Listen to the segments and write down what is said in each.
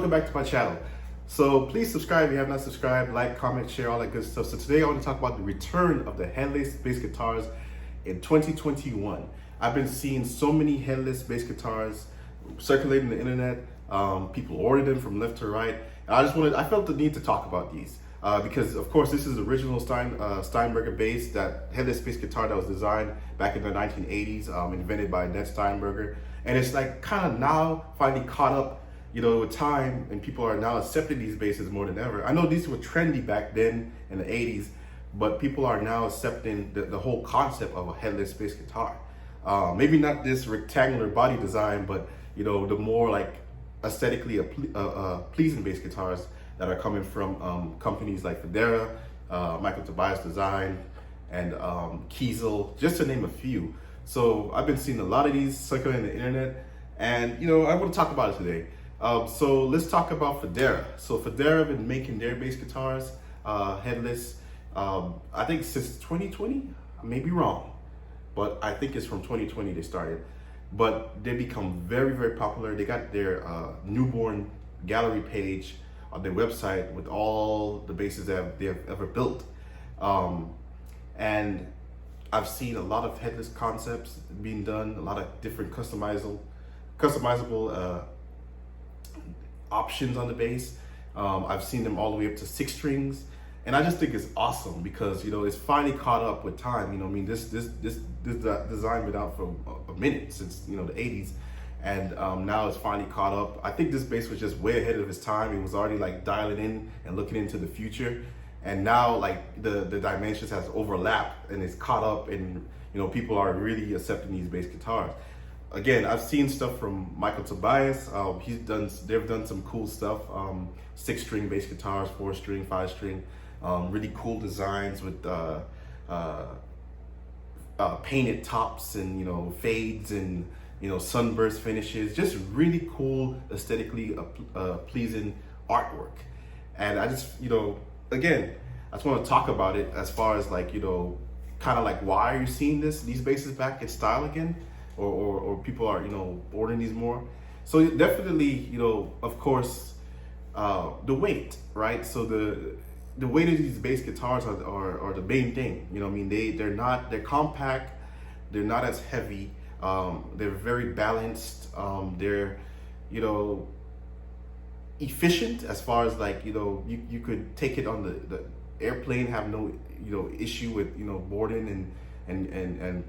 welcome back to my channel. So please subscribe if you have not subscribed, like, comment, share, all that good stuff. So today I want to talk about the return of the headless bass guitars in 2021. I've been seeing so many headless bass guitars circulating the internet. People order them from left to right. And I felt the need to talk about these because of course this is the original Steinberger bass, that headless bass guitar that was designed back in the 1980s, invented by Ned Steinberger. And it's like kind of now finally caught up, with time, and people are now accepting these basses more than ever. I know these were trendy back then in the 80s, but people are now accepting the whole concept of a headless bass guitar. Maybe not this rectangular body design, but the more like aesthetically pleasing bass guitars that are coming from companies like Federa, Michael Tobias Design, and Kiesel, just to name a few. So I've been seeing a lot of these circulating on the internet, and I want to talk about it today. So let's talk about Federa. So Federa have been making their bass guitars headless, I think since 2020. I may be wrong, but I think it's from 2020 they started. But they become very, very popular. They got their newborn gallery page on their website with all the basses that they have ever built. And I've seen a lot of headless concepts being done, a lot of different customizable options on the bass. I've seen them all the way up to 6 strings, and I just think it's awesome because it's finally caught up with time. This design been out for a minute, since the 80s, and now it's finally caught up. I think this bass was just way ahead of its time. It was already like dialing in and looking into the future, and now like the dimensions has overlapped and it's caught up, and people are really accepting these bass guitars. Again, I've seen stuff from Michael Tobias. They've done some cool stuff. 6-string bass guitars, 4-string, 5-string, really cool designs with painted tops and fades and sunburst finishes. Just really cool, aesthetically pleasing artwork. And I just again, I just want to talk about it as far as like kind of like, why are you seeing these basses back in style again? Or people are ordering these more. So definitely of course the weight, right? So the weight of these bass guitars are the main thing. They're compact, they're not as heavy, they're very balanced, they're efficient as far as like you could take it on the airplane, have no issue with boarding and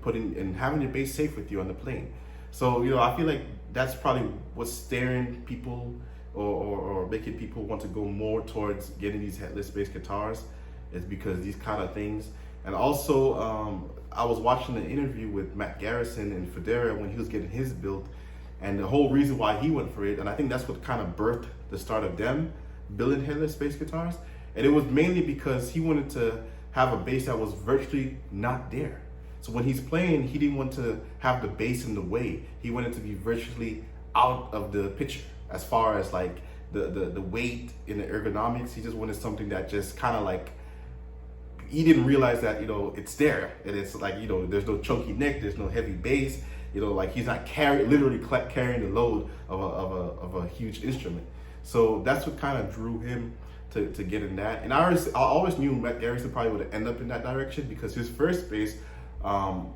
putting and having your bass safe with you on the plane. So I feel like that's probably what's staring people or making people want to go more towards getting these headless bass guitars, is because these kind of things. And also I was watching an interview with Matt Garrison and Federa when he was getting his built, and the whole reason why he went for it, and I think that's what kind of birthed the start of them building headless bass guitars. And it was mainly because he wanted to have a bass that was virtually not there. So when he's playing, he didn't want to have the bass in the way. He wanted to be virtually out of the picture as far as like the weight and the ergonomics. He just wanted something that just kind of like, he didn't realize that it's there, and it's like there's no chunky neck, there's no heavy bass, like he's not literally carrying the load of a huge instrument. So that's what kind of drew him to get in that. And I always knew Matt Garrison probably would end up in that direction, because his first bass,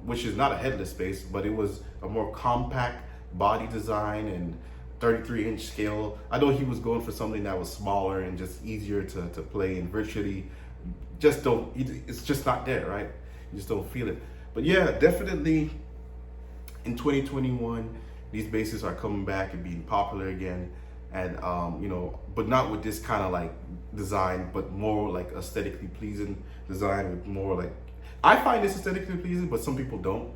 which is not a headless bass, but it was a more compact body design and 33-inch scale. I know he was going for something that was smaller and just easier to play, and virtually it's just not there, right? You just don't feel it. But yeah, definitely in 2021, these basses are coming back and being popular again. And but not with this kind of like design, but more like aesthetically pleasing design with more like, I find this aesthetically pleasing, but some people don't.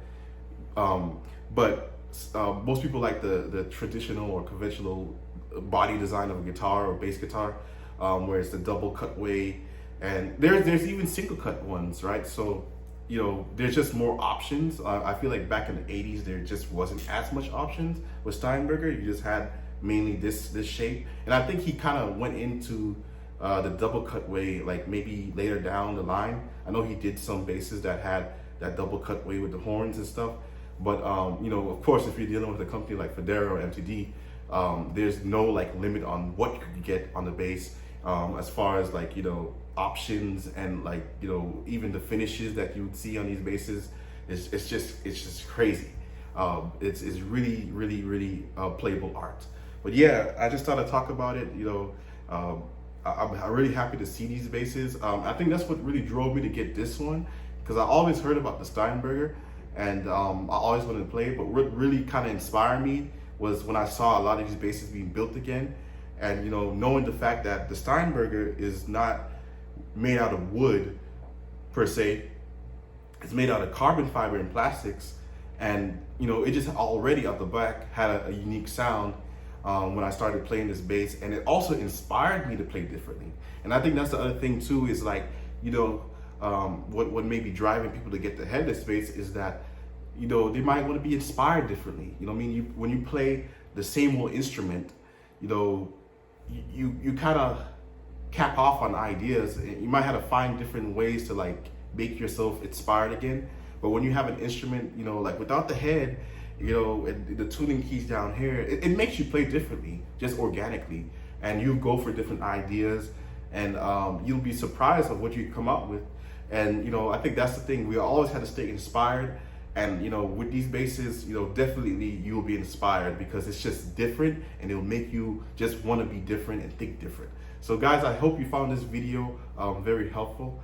But most people like the traditional or conventional body design of a guitar or bass guitar, where it's the double cutaway, and there's even single cut ones, right? So there's just more options. I feel like back in the 80s there just wasn't as much options with Steinberger. You just had mainly this shape, and I think he kind of went into the double cutaway like maybe later down the line. I know he did some basses that had that double cutaway with the horns and stuff, but of course, if you're dealing with a company like Federa or MTD, There's no like limit on what you can get on the bass, as far as like, options and like, even the finishes that you would see on these basses. It's just crazy. It's really, really, really playable art. But yeah, I just thought I'd talk about it. I'm really happy to see these basses. I think that's what really drove me to get this one, because I always heard about the Steinberger, and I always wanted to play it. But what really kind of inspired me was when I saw a lot of these basses being built again, and knowing the fact that the Steinberger is not made out of wood per se. It's made out of carbon fiber and plastics, and it just already out the back had a unique sound when I started playing this bass, and it also inspired me to play differently. And I think that's the other thing too, is like what may be driving people to get the Headless bass is that they might want to be inspired differently. When you play the same old instrument, you kind of cap off on ideas, and you might have to find different ways to like make yourself inspired again. But when you have an instrument, like without the head, and the tuning keys down here, it makes you play differently, just organically, and you go for different ideas, and you'll be surprised of what you come up with. And I think that's the thing, we always have to stay inspired. And with these basses, definitely you'll be inspired, because it's just different, and it'll make you just want to be different and think different. So guys, I hope you found this video very helpful,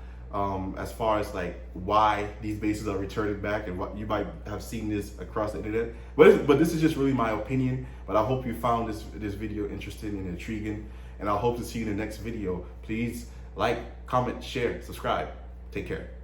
as far as like why these basses are returning back, and what you might have seen this across the internet. But this is just really my opinion. But I hope you found this video interesting and intriguing, and I hope to see you in the next video. Please like, comment, share, subscribe. Take care.